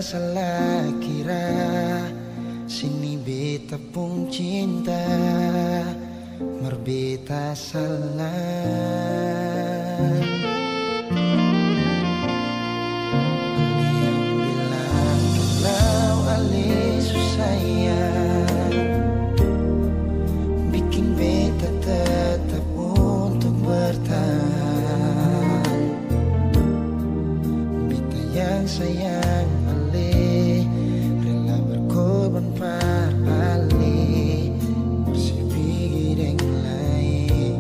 salah kira, sini beta pun cinta, merbeta salah. Yang bilang kalau ale susah bikin beta tetap untuk bertahan. Beta yang sayang ale, rela berkorban par ale, bersipir yang lain.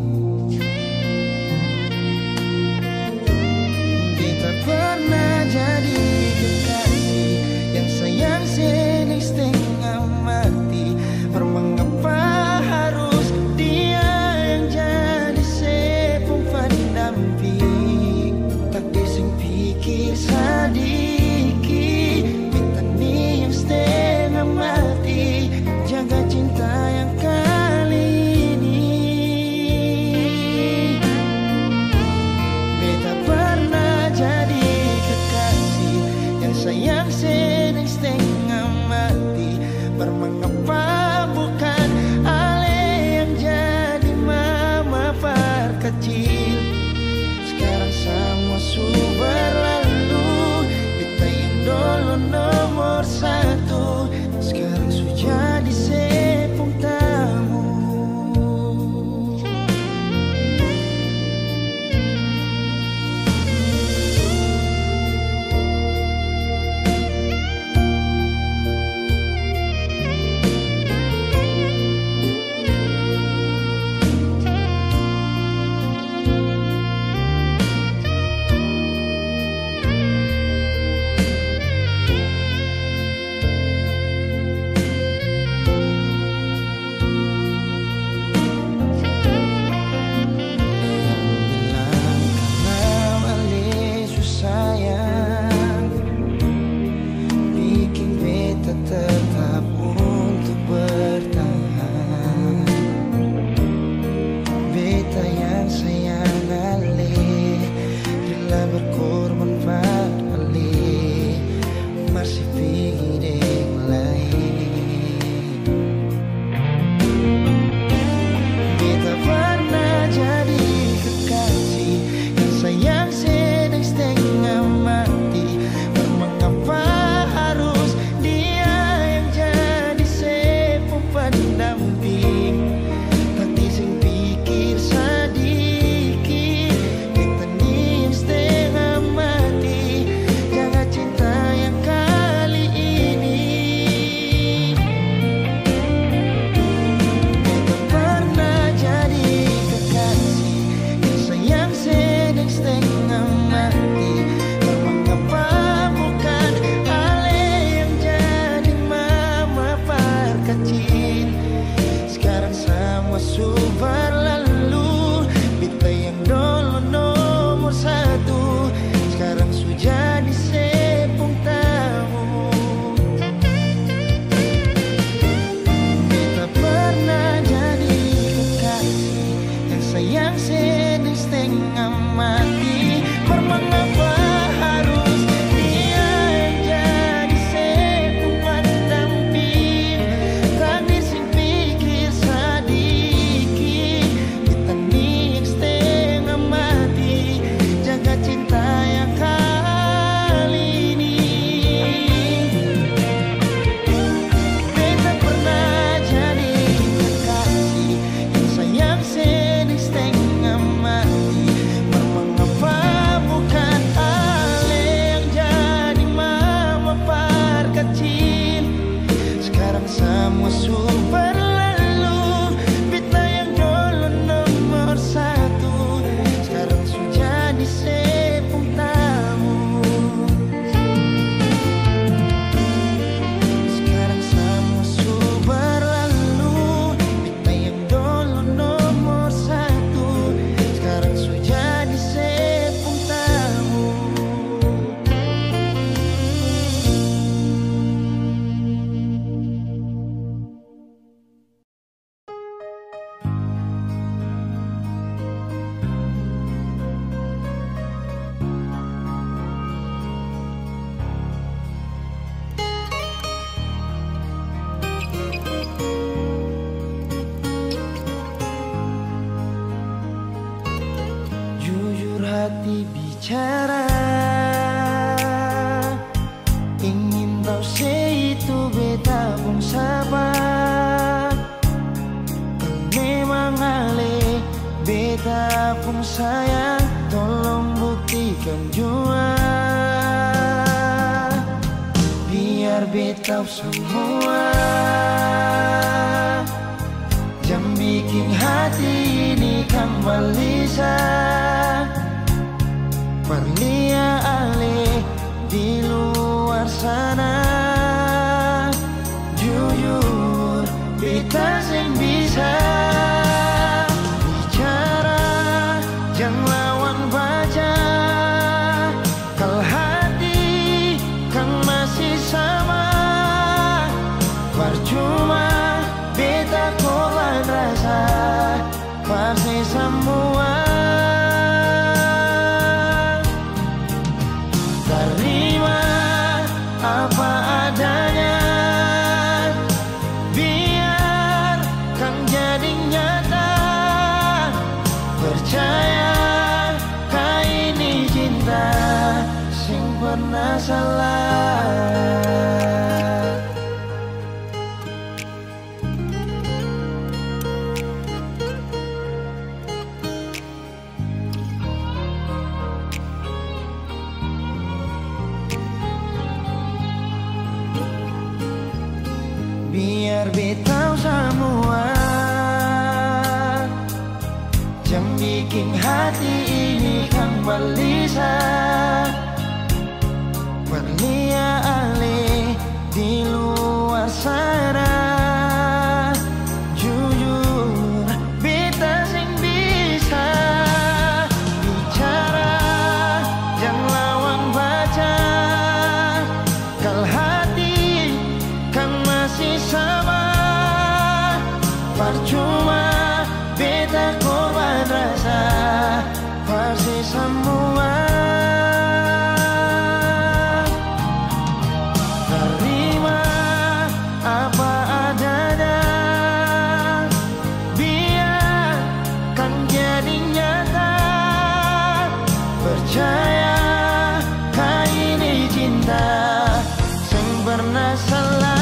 bicara, ingin tahu itu beta pun sabar. Kalau memang ale beta pun sayang, tolong buktikan jua, biar beta semua jam bikin hati ini kembali Parlia ale di luar sana. Jujur beta sing bisa bicara, jangan lawan baca. Kalau hati kan masih sama, percuma beta korban rasa pasti semua. Terima apa adanya, biar kan jadi nyata. Percaya kau ini cinta sing pernah salah. Biar beta semua jam bikin hati ini kembali Parlia ale di luar sana. Jujur beta sing bisa bicara, jangan lawan baca. Kalau hati kan masih sama, percuma beta korban rasa pasti semua. Terima apa adanya, biar kan jadi nyata. Percaya kau ini cinta sing pernah salah.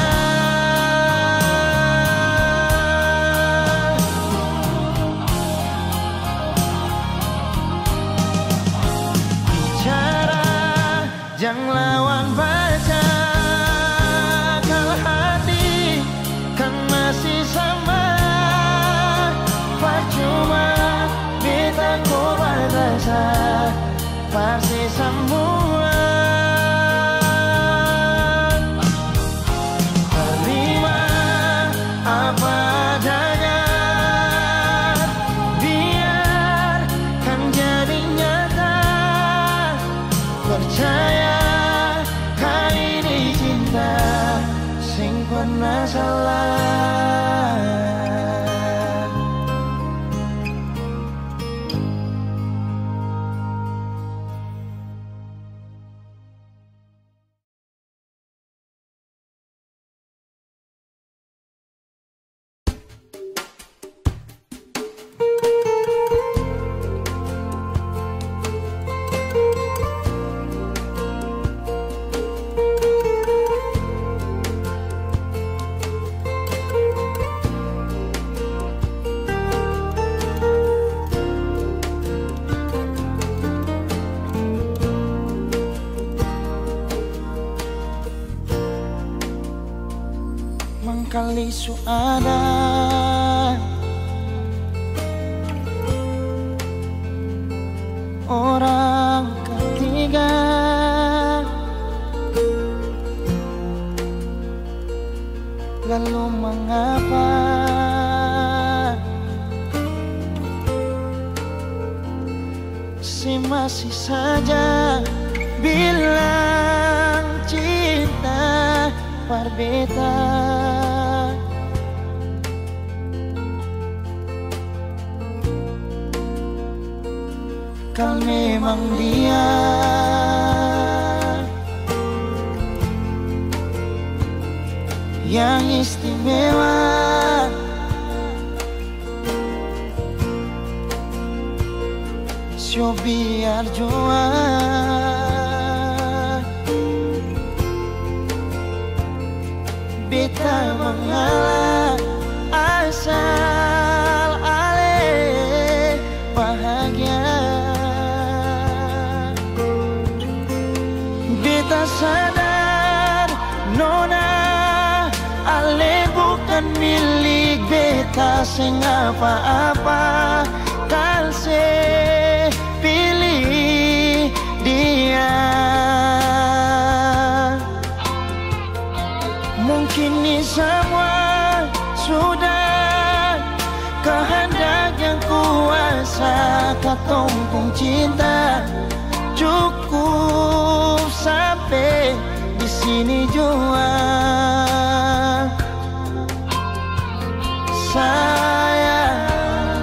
Jangan lawan baca, kalau hati kan masih sama, percuma beta korban rasa pasti semua. Terima apa adanya, biar kan jadi nyata. Percaya sing pernah salah. Mangkali su ada orang ketiga, lalu mengapa si masih saja bilang cinta berbeda. Kalau memang dia yang istimewa, Syo biar jua beta mengalah asal ale bahagia. Beta sadar nona ale bukan milik beta sing apa-apa. Kan se pilih dia. Mungkin ini semua sudah kehendak yang kuasa. Katong pun cinta cukup sampai di sini jua. Sayang,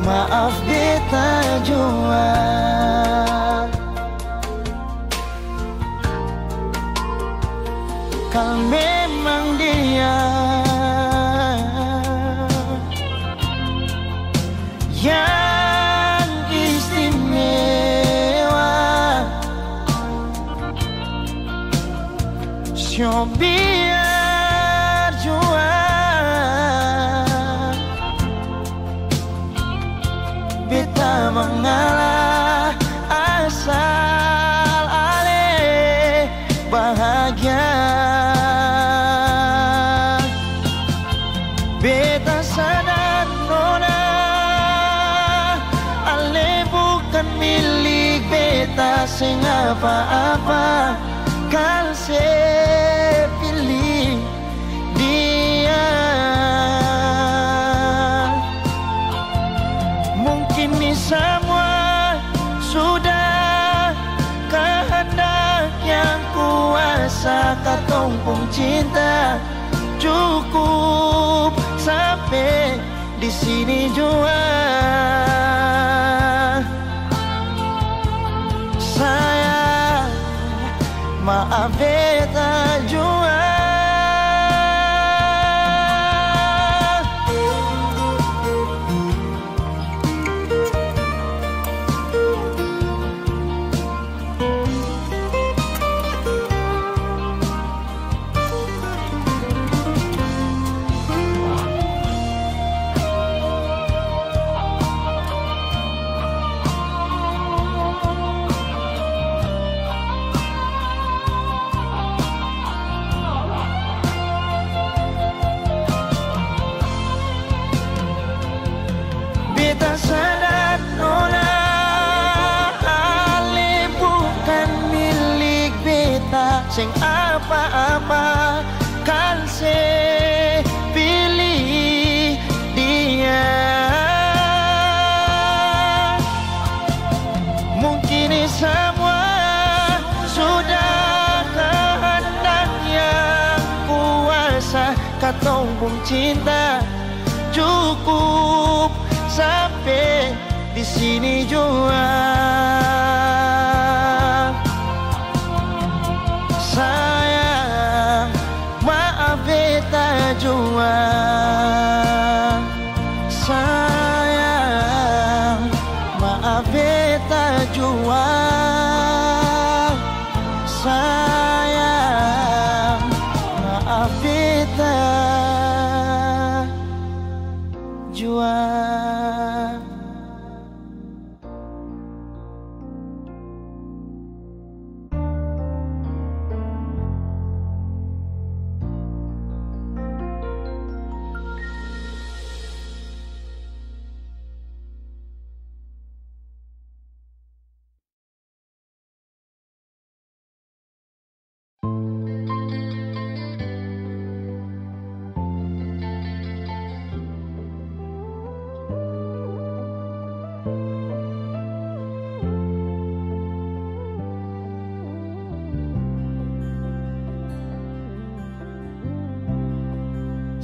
maaf beta jua. Kalau memang dia yang istimewa, syo biar jua beta mengalah asal ale bahagia. Beta sadar nona ale bukan milik beta sing apa-apa. Kan se pilih dia. Mungkin ini semua sudah kehendak yang kuasa. Katong pun cinta cukup sampai di sini jua. Sayang, maaf beta jua. Beta sadar nona ale bukan milik beta sing apa-apa. Kan se pilih dia. Mungkin ini semua sudah kehendak yang kuasa. Katong pun cinta cukup sampai di sini jua. Sayang, maaf beta jua. Sayang, maaf beta jua. Sayang, maaf beta jua.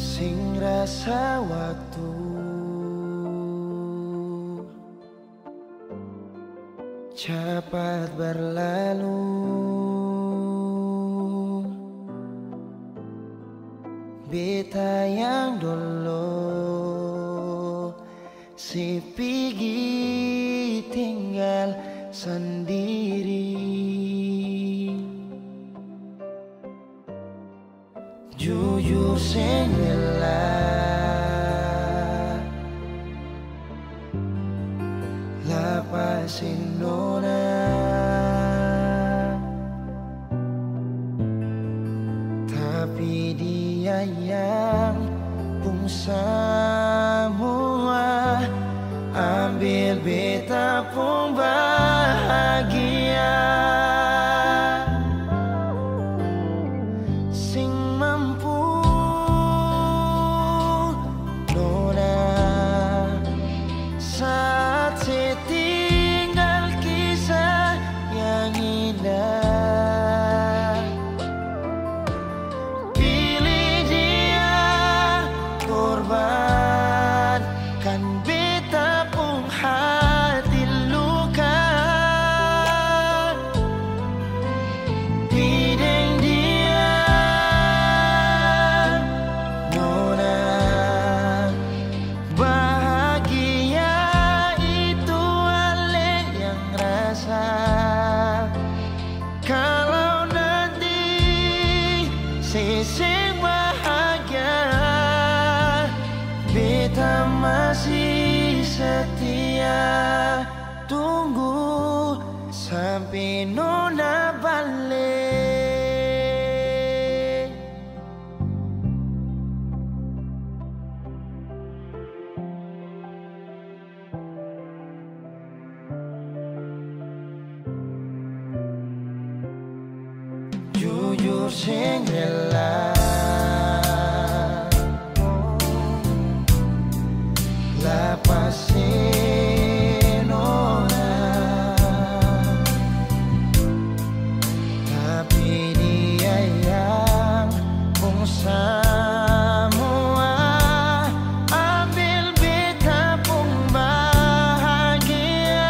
Sing rasa waktu cepat berlalu, beta yang dulu si pigi tinggal sendiri. Jujur sing rela lapasin nona, tapi dia yang pun semua ambil beta pun bahagia. Sing mampu nona saat setinggal kisah yang indah. Pilih dia korbankan beta pun hati luka. Bideng dia nona bahagia itu ale yang rasa. Kalau nanti seseng bahagia beta masih setia. Tunggu sampai nona balik. Jujur sing rela lapasin nona, tapi dia yang pun semua ambil beta pun bahagia.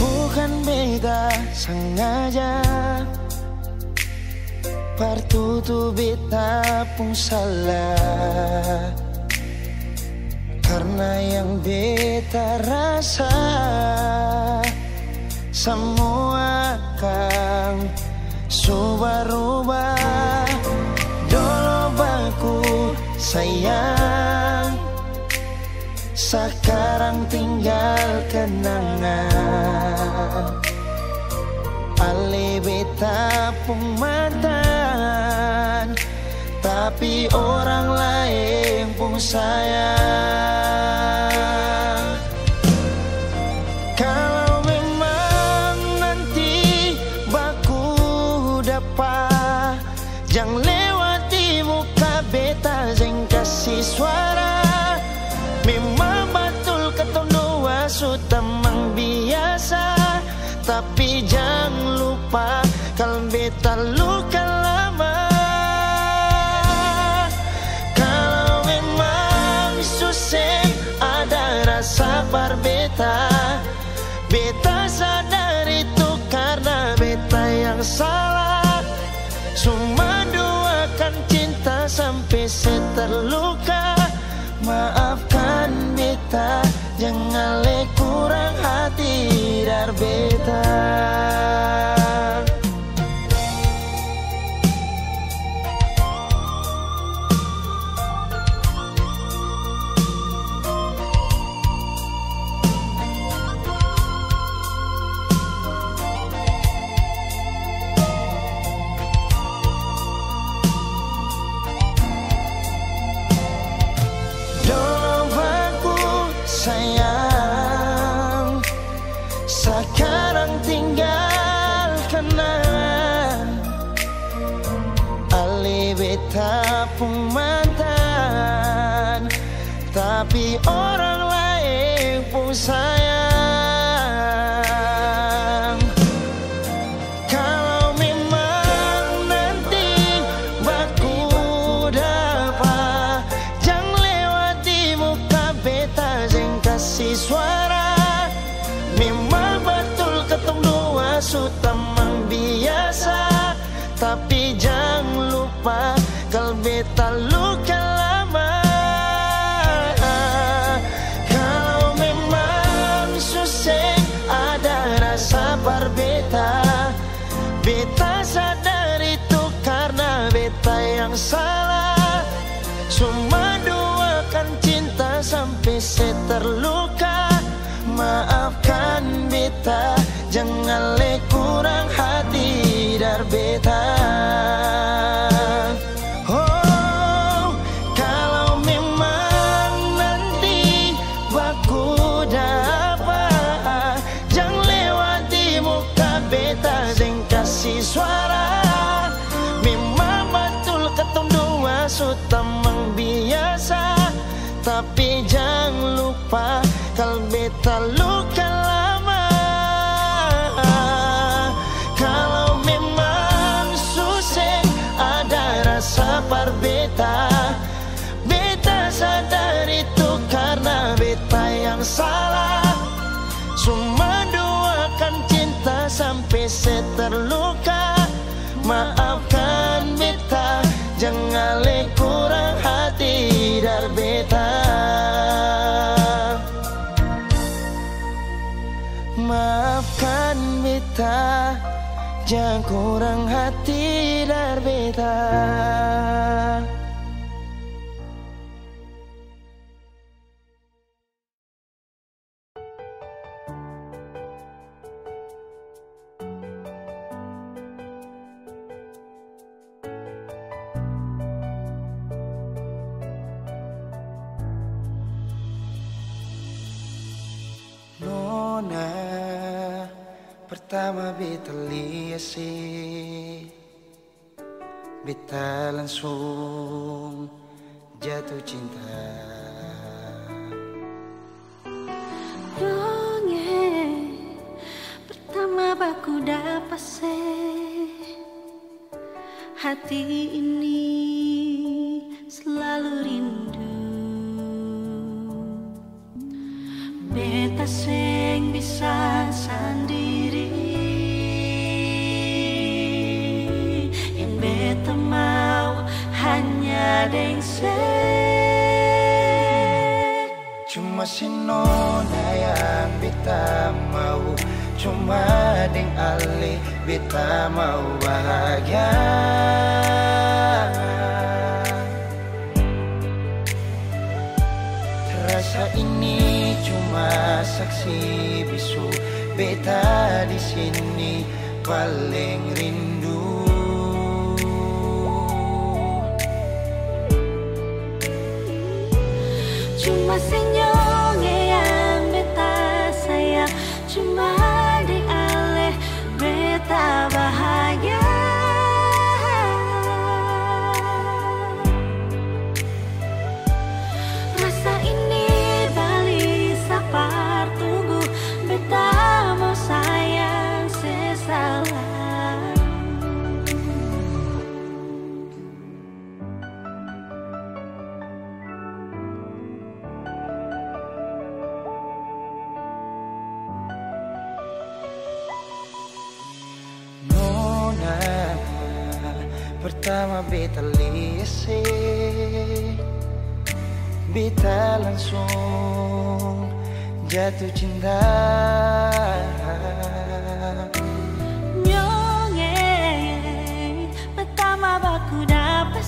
Bukan beta sengaja partutu beta pun salah, karena yang beta rasa semua kan subah-rubah. Dulu baku sayang, sekarang tinggal kenangan. Ale beta pun mantan, tapi orang lain pun sayang. Kalau memang nanti baku dapat, jangan lewati muka beta, jangan kasih suara. Memang betul ketong dua sudah mang biasa, tapi jangan lupa kalau beta luka lama. Kalau memang susah ada rasa berbeta, beta sadar itu karena beta yang salah. Cuma duakan cinta sampai saya terluka. Maafkan beta, jangan le kurang hati dar beta. Sayang, sekarang tinggal kenangan. Ale beta pun mantan, tapi orang lain pun sayang. Kalau memang nanti baku dapat, jangan lewati muka beta, jangan kasih suara. Memang betul ketong dua sudah mang biasa, tapi jangan lupa kalau beta luka lama. Kalau memang susah ada rasa berbeda, beta sadar itu karena beta yang salah. Cuma duakan cinta sampai saya terluka. Maafkan beta, jangan le kurang hati dar beta. Oh, kalau memang nanti baku dapat, jangan lewati muka beta, jangan kasih suara. Memang betul ketong dua sudah mang biasa, tapi jangan lupa kalau beta luka lama. Kalau memang susah ada rasa berbeda, beta sadar itu karena beta yang salah. Cuma duakan cinta sampai saya terluka. Maafkan beta, jangan le kurang hati dar beta. Maafkan beta, jangan kurang hati dar beta. Pertama beta lihat sih, beta langsung jatuh cinta. Dongeng pertama baku dapat sih, hati ini selalu rindu. Beta seng bisa sendiri, yang beta mau hanya deng se. Cuma si nona yang beta mau, cuma deng ale beta mau bahagia. Rasa ini cuma saksi bisu beta di sini paling rindu. Cuma senyumnya yang beta sayang, cuma di aleh beta bahagia. Rasa ini balik sapar tunggu, beta mau sayang sesalah. Nona, pertama beta lese, beta langsung jatuh cinta. Nyonge pertama baku dapat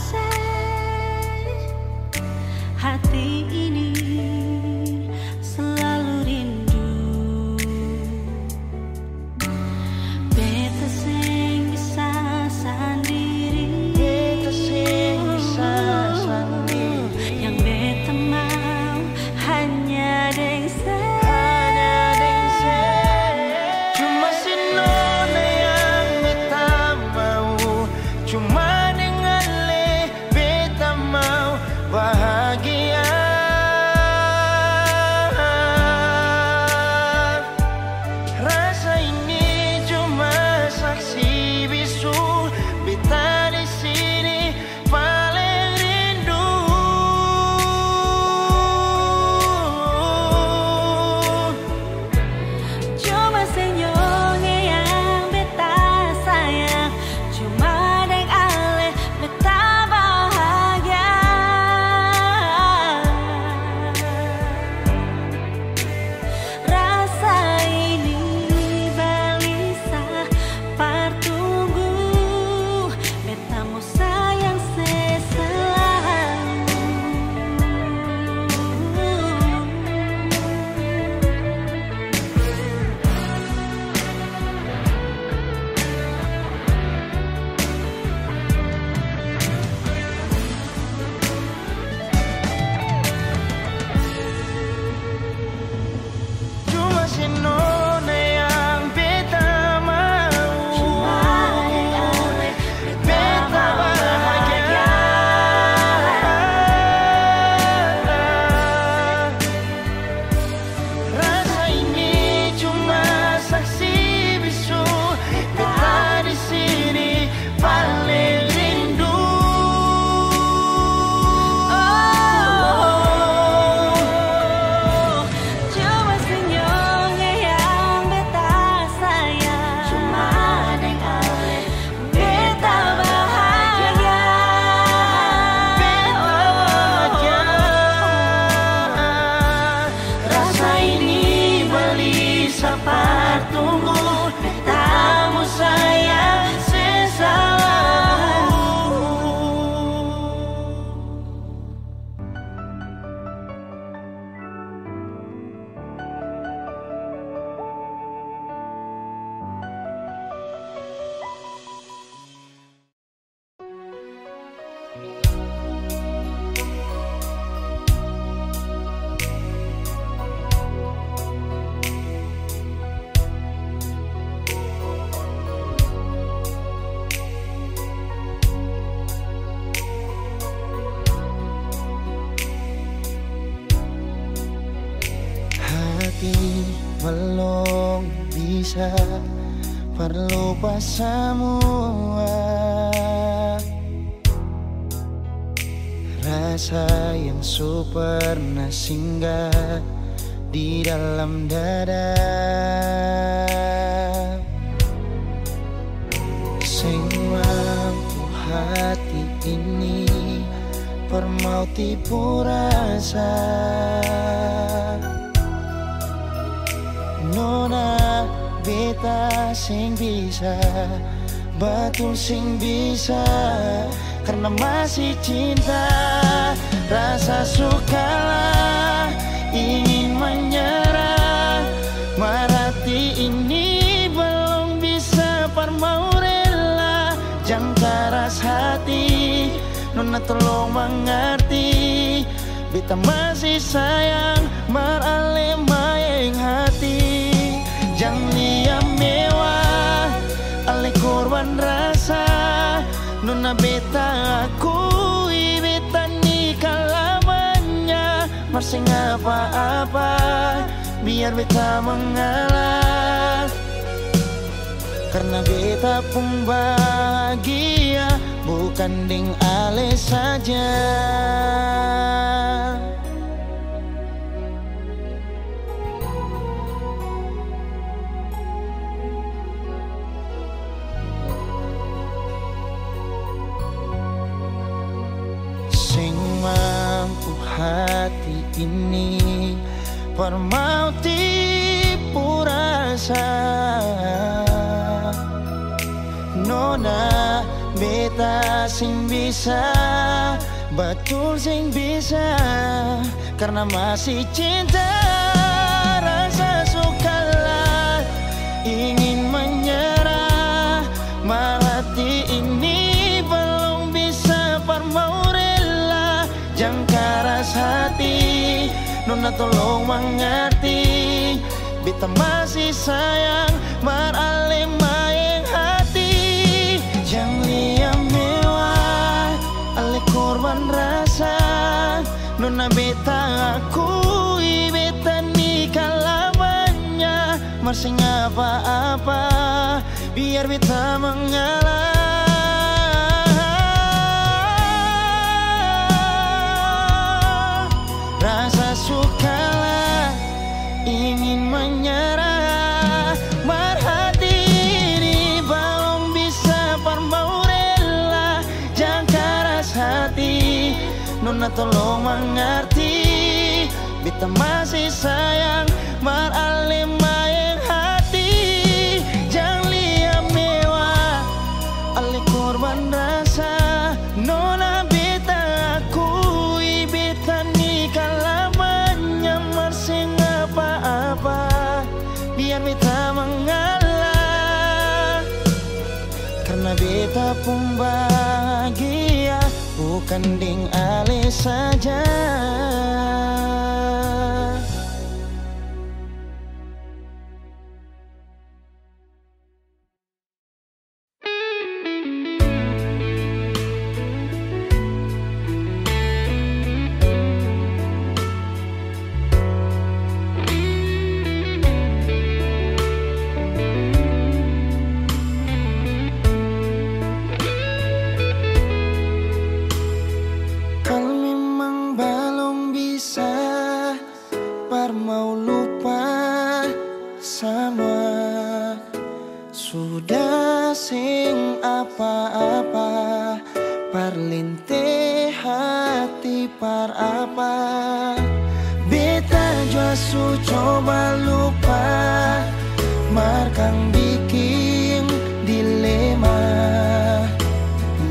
hati ini selalu rindu. Beta sing bisa sendiri, Beta sing bisa sendiri. yang beta mau hanya deng Cuma si nona yang beta mau, cuma dengan le beta mau bahagia. Rasa ini cuma saksi bisu, beta di sini paling rindu. Cuma senyumnya yang beta sayang, cuma deng aleh beta bahagia. Rasa ini balisa partunggu, beta mau sayang seselalu. Cuma si nona yang beta mau, beta bahagia. Rasa ini cuma saksi bisu, beta di sini paling rindu. Cuma senyumnya yang beta sayang, cuma deng aleh beta bahagia. Rasa ini balisa partunggu, beta mau sayang sesalamu. Hati belum bisa berlupa semua rasa yang pernah singgah di dalam dada. Sing mampu hati ini permauti rasa. Nona beta sing bisa, betul sing bisa, karena masih cinta. Rasa sukalah ingin menyerah, merati ini belum bisa tolong mengerti, beta masih sayang marale maeng hati. Jangan liam mewah ale korban rasa, nona beta akui beta nikah lamanya. Masih apa-apa biar beta mengalah, karena beta pun bahagia bukan ding ale saja. Sing mampu hati ini permauti purasa, nona beta sing bisa, betul sing bisa, karena masih cinta rasa sukalah ingin menyerah. Hati ini belum bisa parmau rela, jangan keras hati, nona tolong mengerti, beta masih sayang marale maeng hati. Jangan liam mewah ale korban rasa, nona beta akui beta nikah lamanya. Masih apa-apa biar beta mengalah, rasa sukalah ingin menyerah. Marhati ini belum bisa parmau rela, jangan keras hati, nona tolong mengerti, beta masih sayang marale maeng hati. Jangan liam mewah ale korban rasa, nona beta akui beta nikah lamanya. Masih apa-apa biar beta mengalah, karena beta pun bahagia bukan ding ale saja. Mau lupa semua, sudah sing apa-apa, parlinte hati par apa. Beta jua su coba lupa, markang bikin dilema,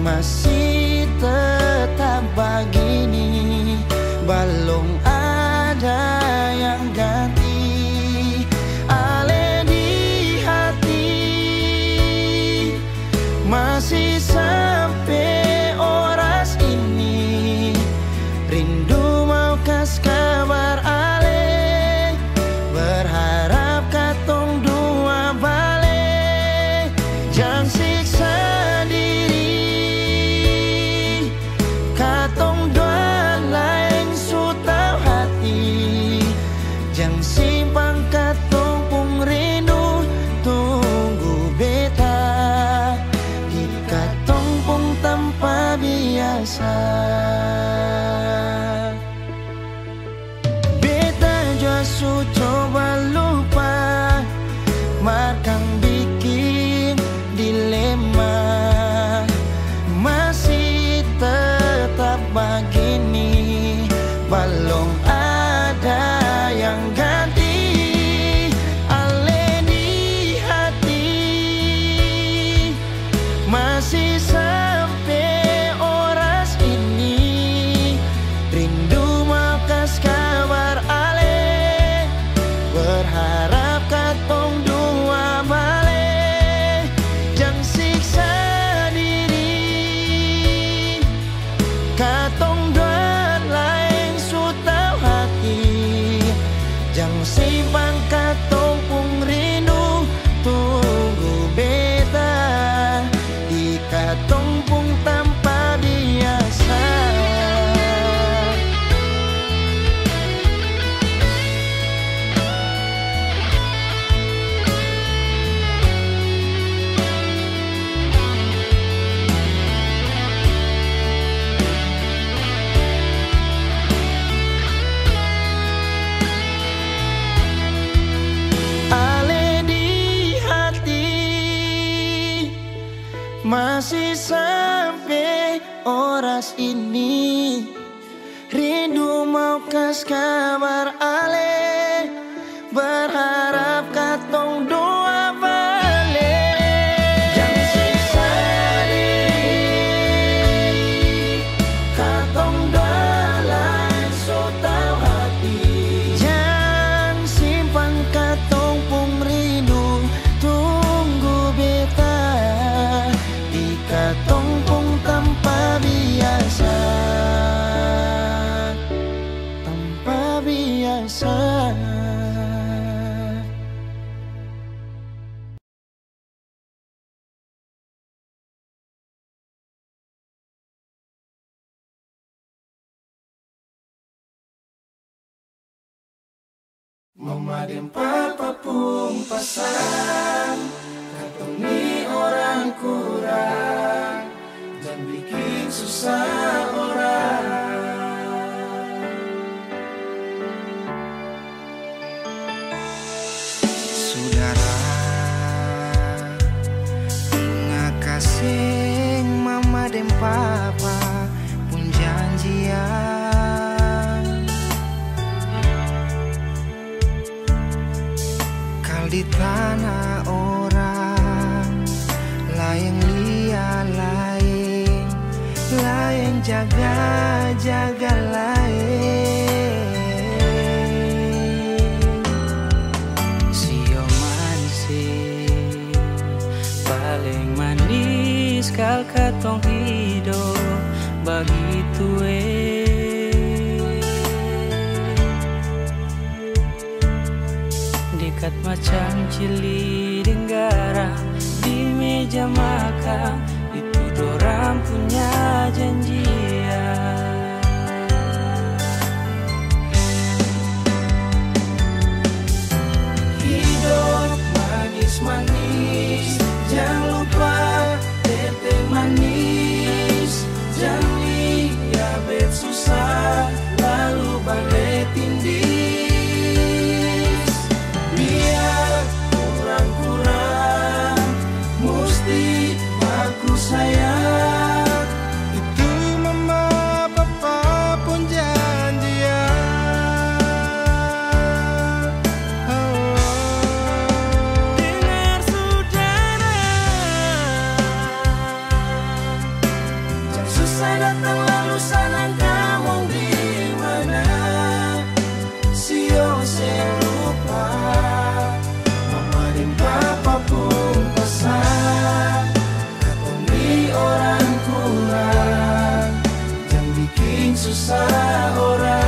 masih tetap begini, belum ada yang ganti ale di hati. Masih sampai oras ini rindu mau kas kabar ale, berharap katong dua balik, jangan siksa diri, katong dua lain su tau hati, jangan simpang katong pung rindu, tunggu beta di katong pung tanpa biasa. Beta jua su coba lupa, markang bikin dilema, masih tetap begini, belum ada yang ganti ale di hati. Masih sampai oras ini rindu mau kas kabar ale, berharap katong dua balik, jangan siksa diri, Jang simpang katong pung rindu tunggu beta di katong pung tanpa biasa. Masih sampai oras ini rindu mau kas kabar ale, berharap katong doa balik. Yang sisa di katong dalam so tau hati, jangan simpan katong pung rindu tunggu beta katong pung tanpa biasa, tanpa biasa. Mama dan papa pun pasang katong ni orang kurang, dan bikin susah orang. Saudara, ngakasih mama dan papa pun janjian di tanah orang lain lia lain, lain jaga lain. Sio manis paling manis kal katong hidup begitu dekat macam cili denggara di meja makan, itu dorang punya janjian. Hidup manis-manis, jangan lupa tete manis, jangan lihat susah lalu balik tindih. Sayang, itu mama papa pun janjian. Dengar saudara, yang susah datang lalu senang kamu di mana? Sio saya lupa, mama dan papa pun pesan orang kurang, jangan bikin susah orang.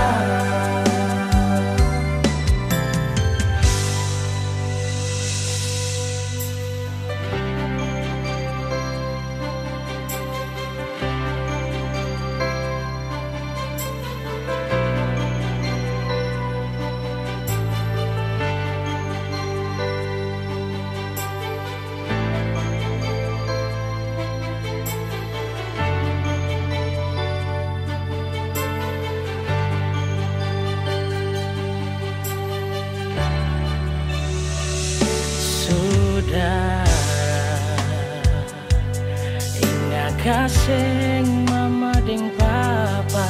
Kasih mama deng papa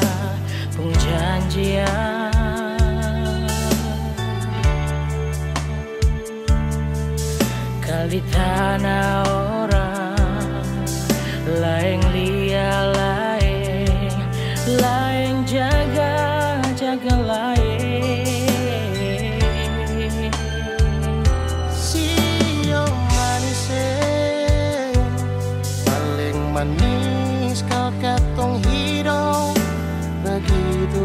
pun janjian kali tanah orang lain lia lain, lain jaga lain. Sio manis paling manis kal katong hidup begitu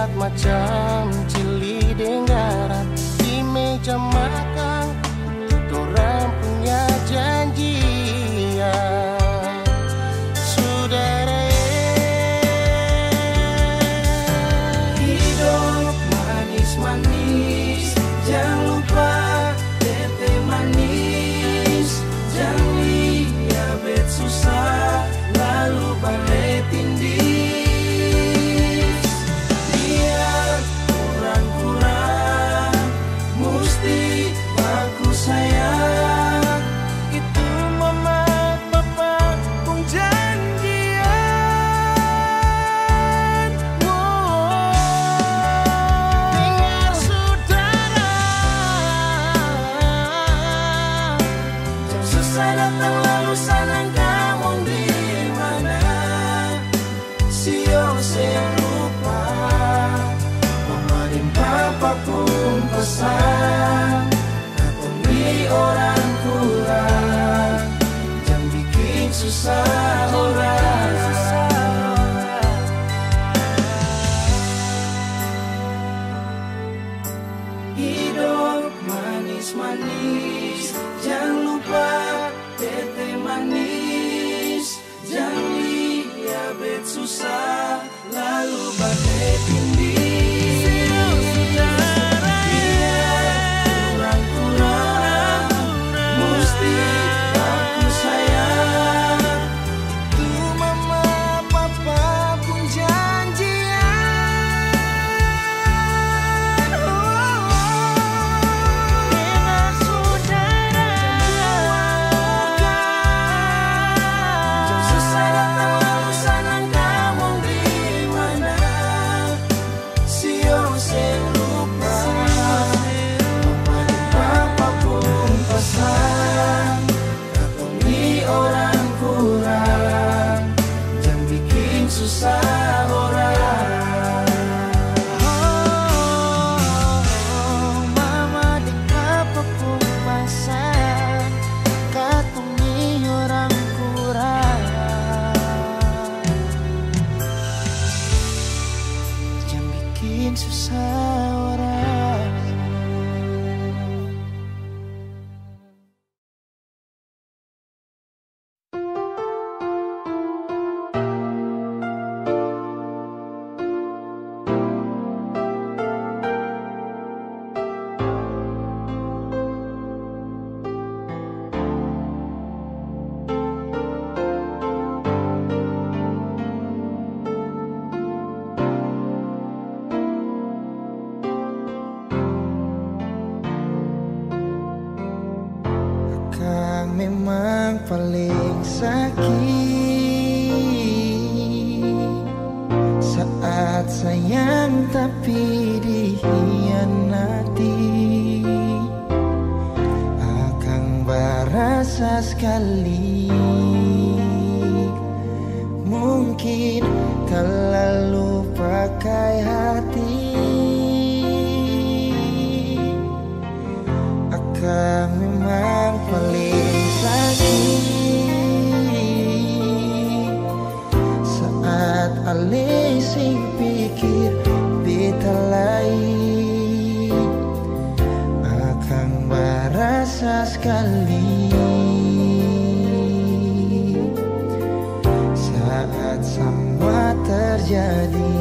berat macam cili denggaran di meja makan. Dorang punya janjian. Saudara, hidup manis-manis, jangan lupa tete manis. Jangan lihat susah lalu balik tindih. Lihat kurang-kurang mesti bagus sayang. itu mama papa pun janjian. Dengar saudara, Susah datang lalu senang kamu di mana? Sio saya lupa mama dan papa pun pesan. Atau di orang kurang jangan bikin susah orang. Hidup manis-manis, jangan lupa tete manis. Jangan lihat susah lalu badai tindih. Kurang-kurang mesti bagus sayang. itu mama papa pun janjian. Dengar saudara, Susah datang lalu senang kamu di mana? Sio saya lupa mama dan papa pun pesan. Atau di orang kurang jangan bikin susah orang. mama dan papa pun pasang katong ni orang kurang. Jangan bikin susah orang. Kang memang paling sakit saat sayang tapi dikhianati. Akang berasa sekali mungkin terlalu pakai hati. Akang memang paling sakit saat alih sing pikir beta lain. Akang berasa sekali saat semua terjadi.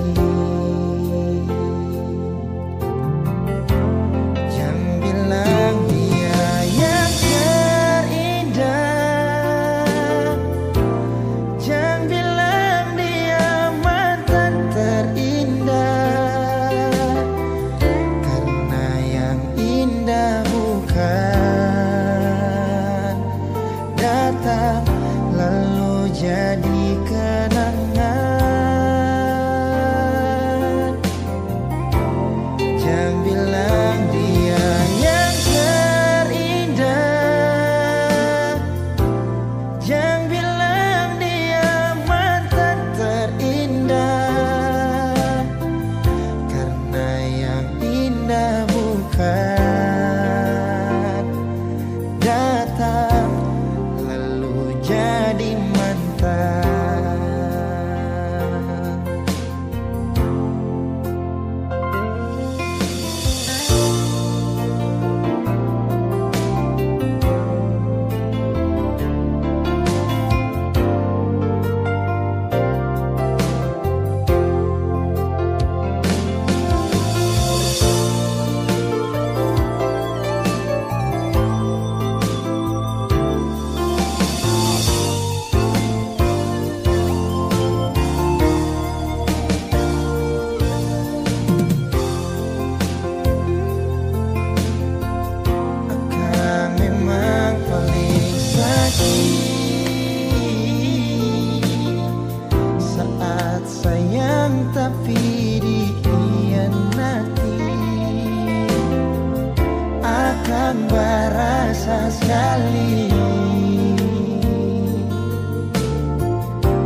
Jangan bilang dia yang terindah, jangan bilang dia mantan terindah, karena yang indah bukan datang lalu jadi kenangan. Jangan bilang dia yang terindah, jangan bilang dia mantan terindah, karena yang indah bukan datang lalu jadi mantan. kembali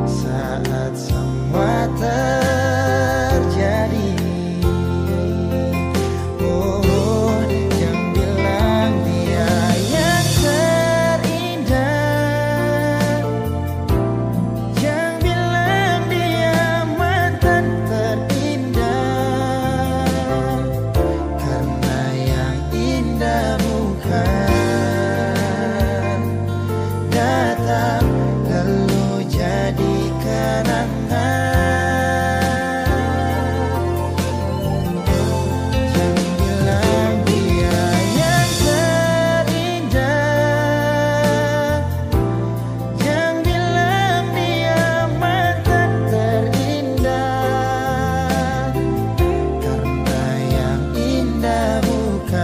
saat semua terjadi. Oh, jangan bilang dia yang terindah, jangan bilang dia mantan terindah, karena yang indah bukan datang lalu jadi kenangan. Jangan bilang dia yang terindah, jangan bilang dia mantan terindah, karena yang indah bukan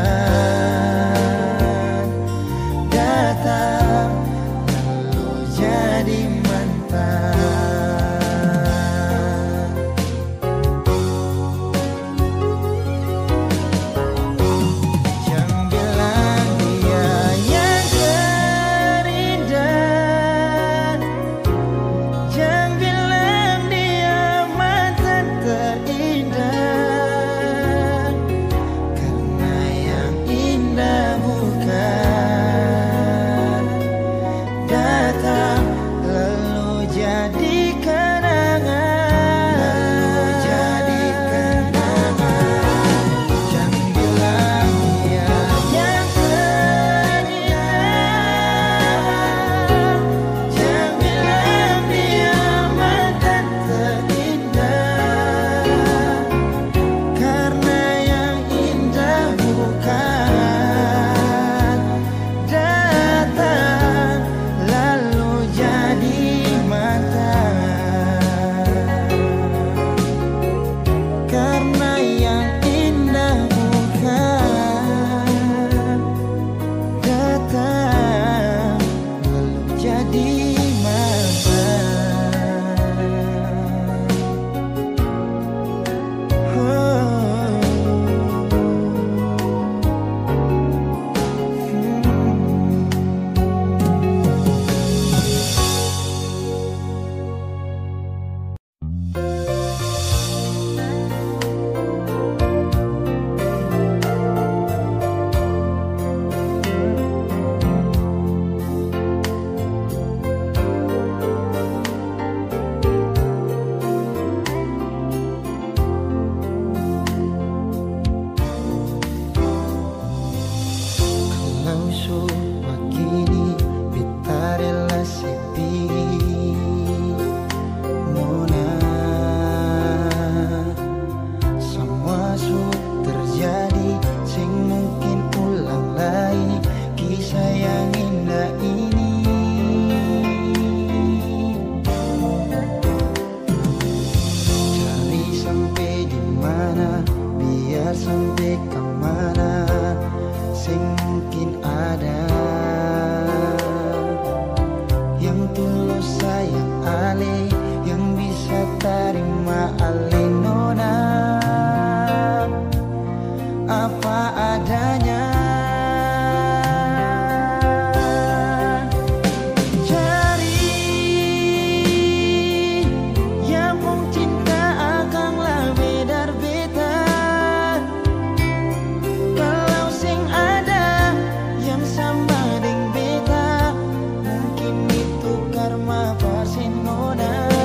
datang lalu jadi mantan. Jangan bilang dia yang terindah, jangan bilang dia mantan terindah, karena yang indah bukan datang lalu jadi kenangan, lalu jadi kenangan. Jangan bilang dia yang terindah, jangan bilang dia mantan terindah, karena yang indah bukan datang lalu jadi mantan, karena yang indah bukan datang lalu jadi kalau suwa kini beta relasi nona, semua su terjadi sing mungkin ulang lagi kisah yang indah ini. Cari sampai di mana, biar sampai kemana, sing mungkin ada yang tulus sayang ale, yang bisa terima ale nona apa adanya. Cari yang pun cinta akanglah bedar beta, kalau sing ada yang sama deng beta, mungkin itu karma Barcelona.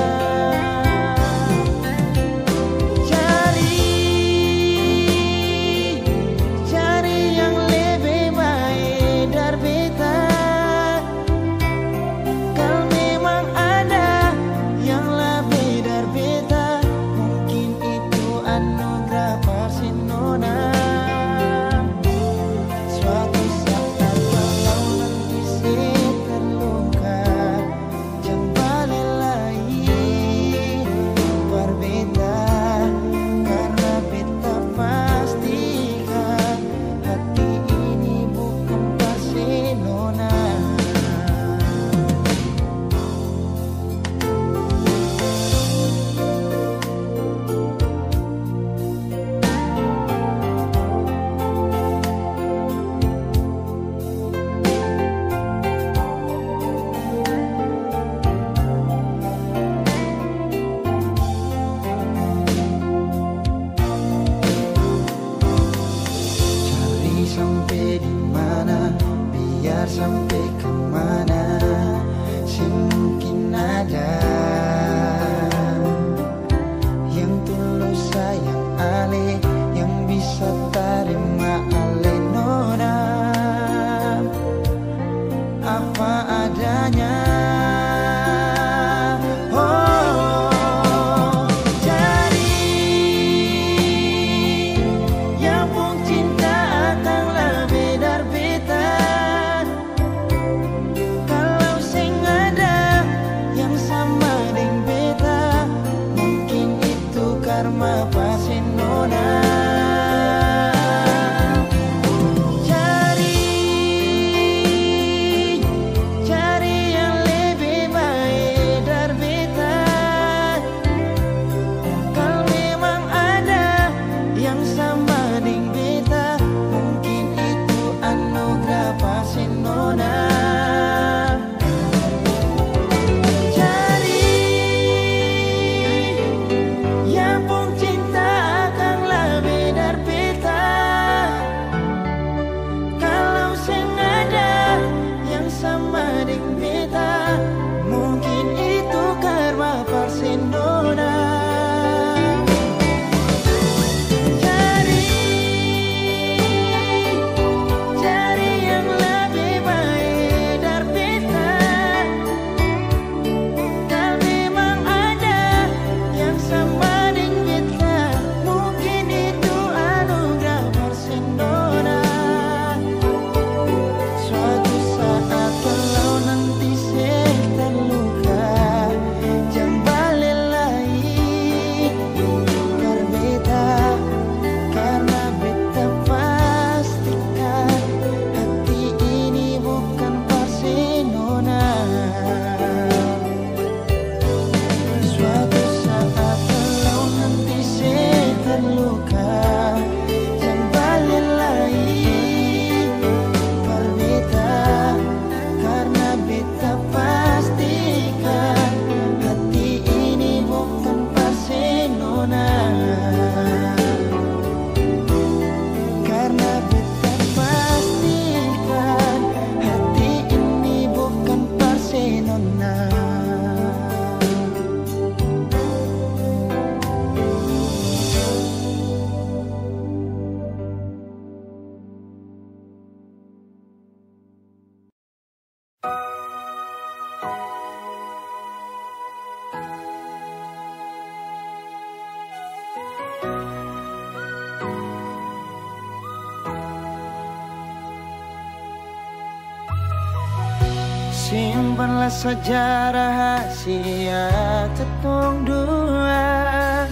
simpanlah saja rahasia ketong dua,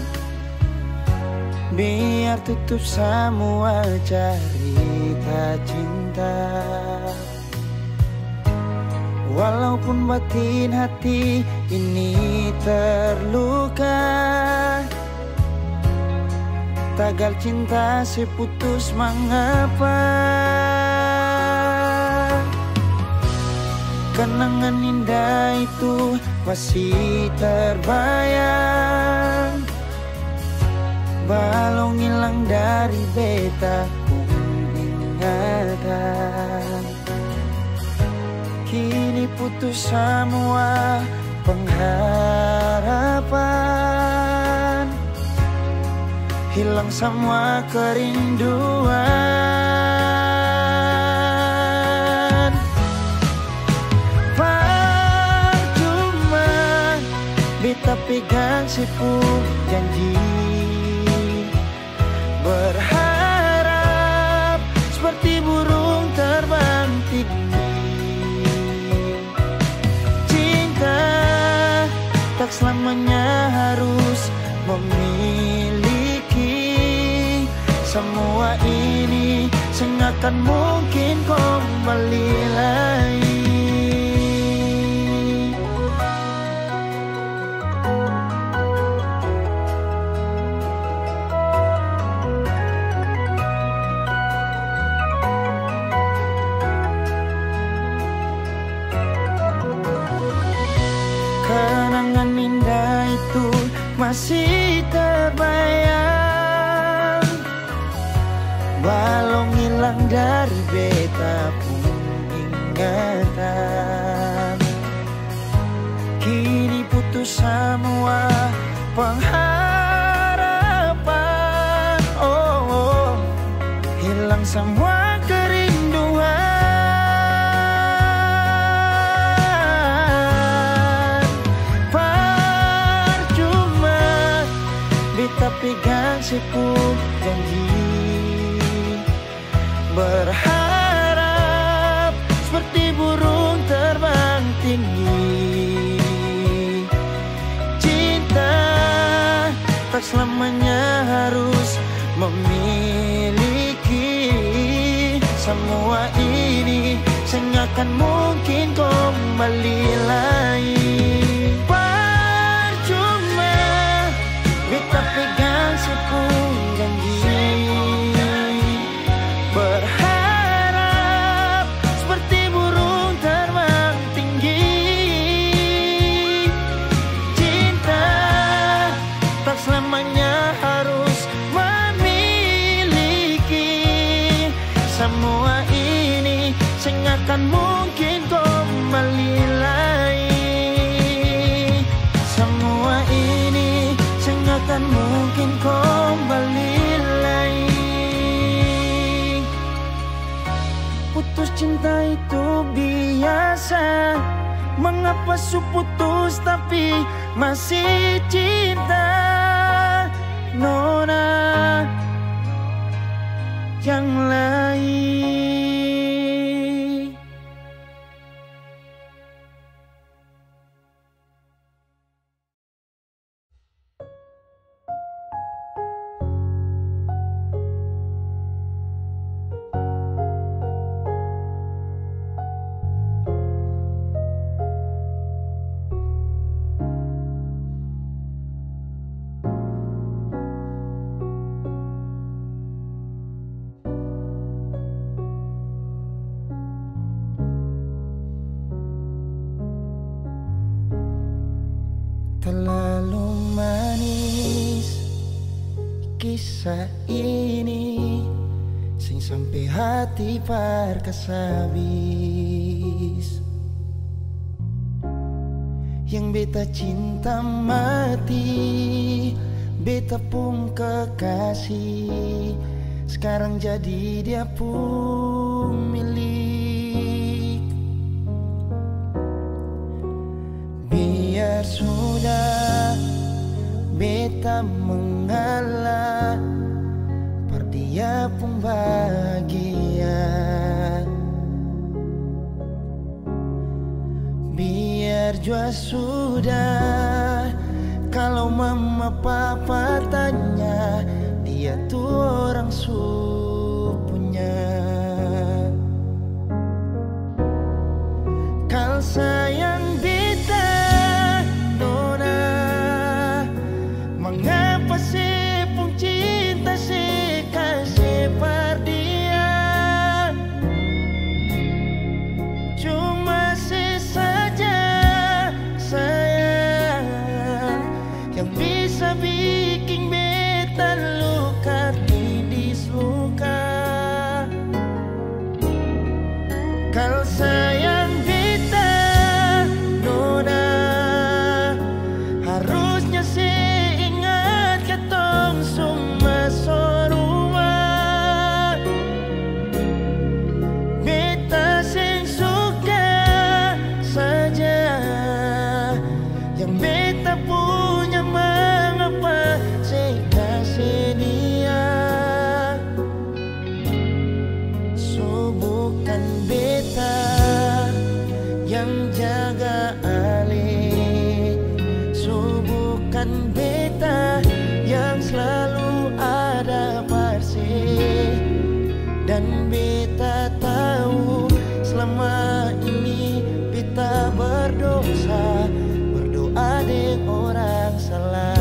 biar tutup semua cerita cinta. Walaupun batin hati ini terluka, tagal cinta seputus mengapa. Kenangan indah itu masih terbayang, balong hilang dari beta pun ingatan. Kini putus semua pengharapan, hilang semua kerinduan. Percuma beta pegang sepuh janji, berharap seperti burung terbang tinggi. Tak selamanya harus memiliki semua ini, sengakan mungkin kembali lagi. Kenangan indah itu masih terbayang, balong hilang dari beta pun ingatan. Kini putus semua pengharapan, oh, hilang semua kerinduan. Pegang sepuh janji, berharap seperti burung terbang tinggi. Cinta tak selamanya harus memiliki semua ini, sengakan mungkin kembali lagi. Beta pegang sepuh janji, berharap seperti burung terbang tinggi. Cinta tak selamanya harus memiliki semua ini, sengakan mungkin kembali lagi. Semua ini akan mungkin kembali lagi. Putus cinta itu biasa, mengapa putus tapi masih cinta. Nona yang lain. Terlalu manis kisah ini, sing sampai hati parkas habis. Yang beta cinta mati, beta pun kekasih, sekarang jadi dia pun milik. Biar sudah beta mengalah, per dia pun bahagia. Biar jua sudah. Kalau mama papa tanya, dia tuh orang supunya. Kal sayang beta nona, mengapa sih pun cinta sih kasih perdian? Cuma sih saja sayang yang bisa bikin beta luka tidis luka. Kalau sayang beta nona, harusnya sih ingat ketong semua sorua. Beta sing suka saja yang beta punya, mengapa saya kasih dia? So bukan beta yang jaga Ali, so bukan beta yang selalu ada bersih. Dan beta tahu selama ini beta berdosa, berdoa dengan orang salah.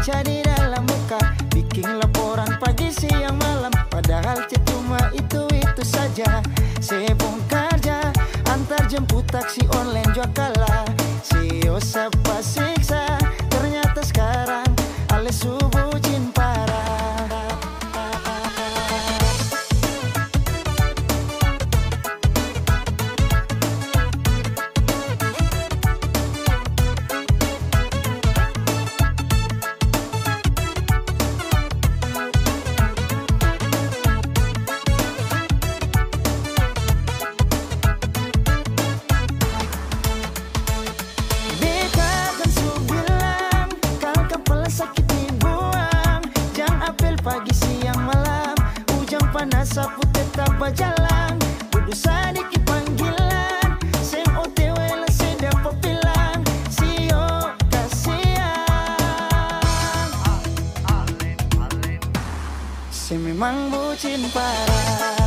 pica di dalam muka, bikin laporan pagi siang malam. Padahal cuma itu saja. Saya bongkarja, antar jemput taksi online juga kalah. Sio sapa siksa, ternyata sekarang ale subuh jin parah. Sapu tetap berjalan, duduk sedikit panggilan. Seng OTW lah saya dapat bilang, sio kasihan. Saya memang bucin parah.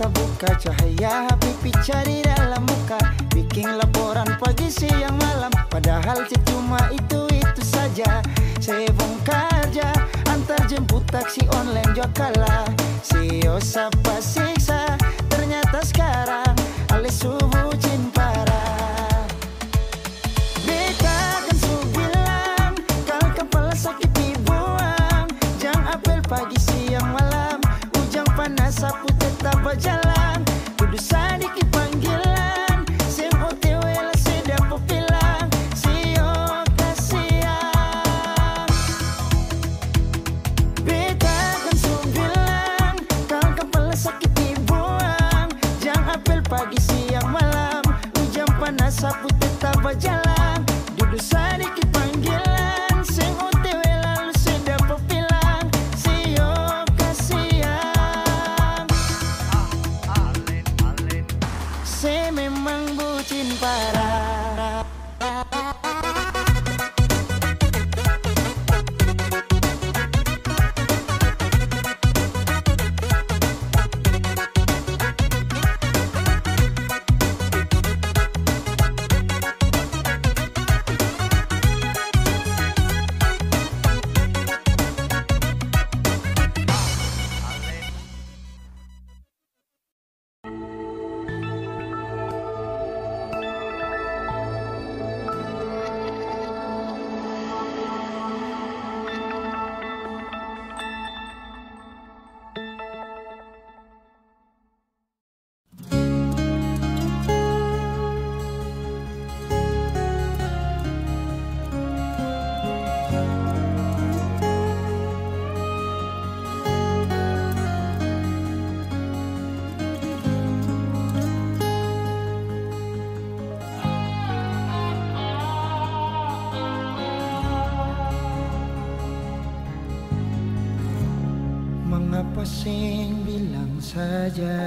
Tak buka cahaya HP pica di dalam muka, bikin laporan pagi siang malam. Padahal cuma itu saja. Saya bongkarja, antar jemput taksi online juga kalah. Sio sapa siksa, ternyata sekarang ale subuh jin parah. Beta kan su bilang, kalau kepala sakit dibuang, jangan apel pagi siang malam. Ujang panas sapu tetap berjalan, duduk sedikit panggilan. Seng OTW lah saya dapat bilang, sio kasihan. Beta kan su bilang, kalau kepala sakit dibuang, jangan apel pagi siang malam. Ujang panas sapu tetap berjalan, duduk sedikit panggilan. Seng OTW lalu saya dapat bilang, sio kasihan. Saya memang bucin parah. Mengapa sing bilang saja?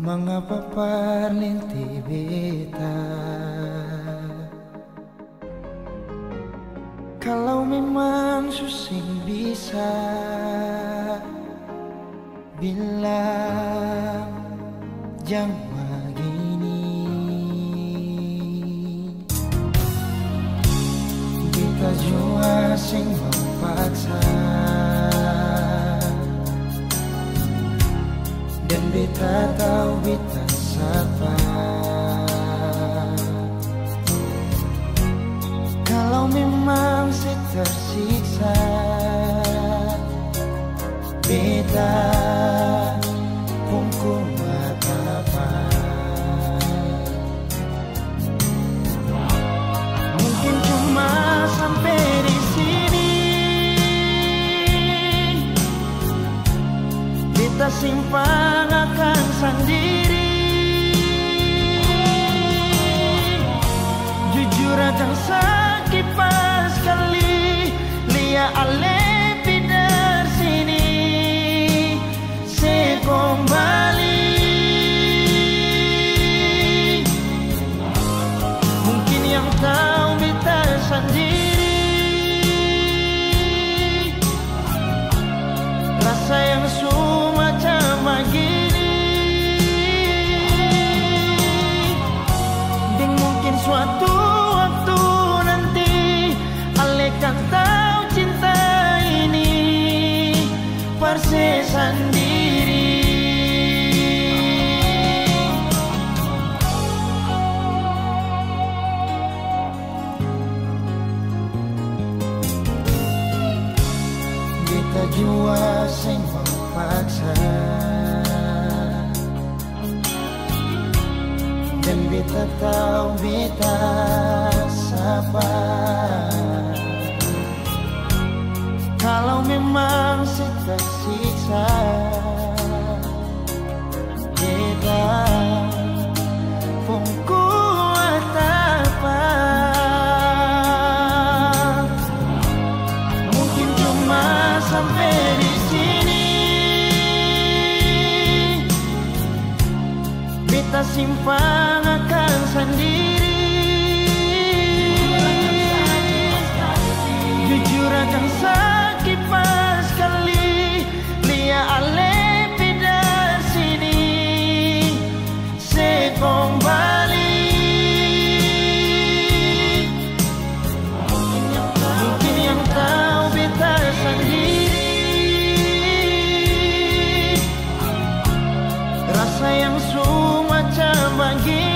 Mengapa parlinti beta? Kalau memang susing bisa bilang jangan begini. Beta jua sing memaksa, dan beta tahu beta siapa. Kalau memang saya tersiksa, beta pun kuat apa. Mungkin cuma sampai di sini, beta simpang akan sendiri. Jujur akan sakit pas kali lia ale pidar sini. beta tahu beta sapa. Kalau memang tersiksa, beta pun kuat apa. Mungkin cuma sampai di sini. Beta simpang akan sendiri. Jujur akan sakit pas kali. Lia ale pindah sini. Se kembali. Mungkin yang tahu beta sendiri. Rasa yang macam begini.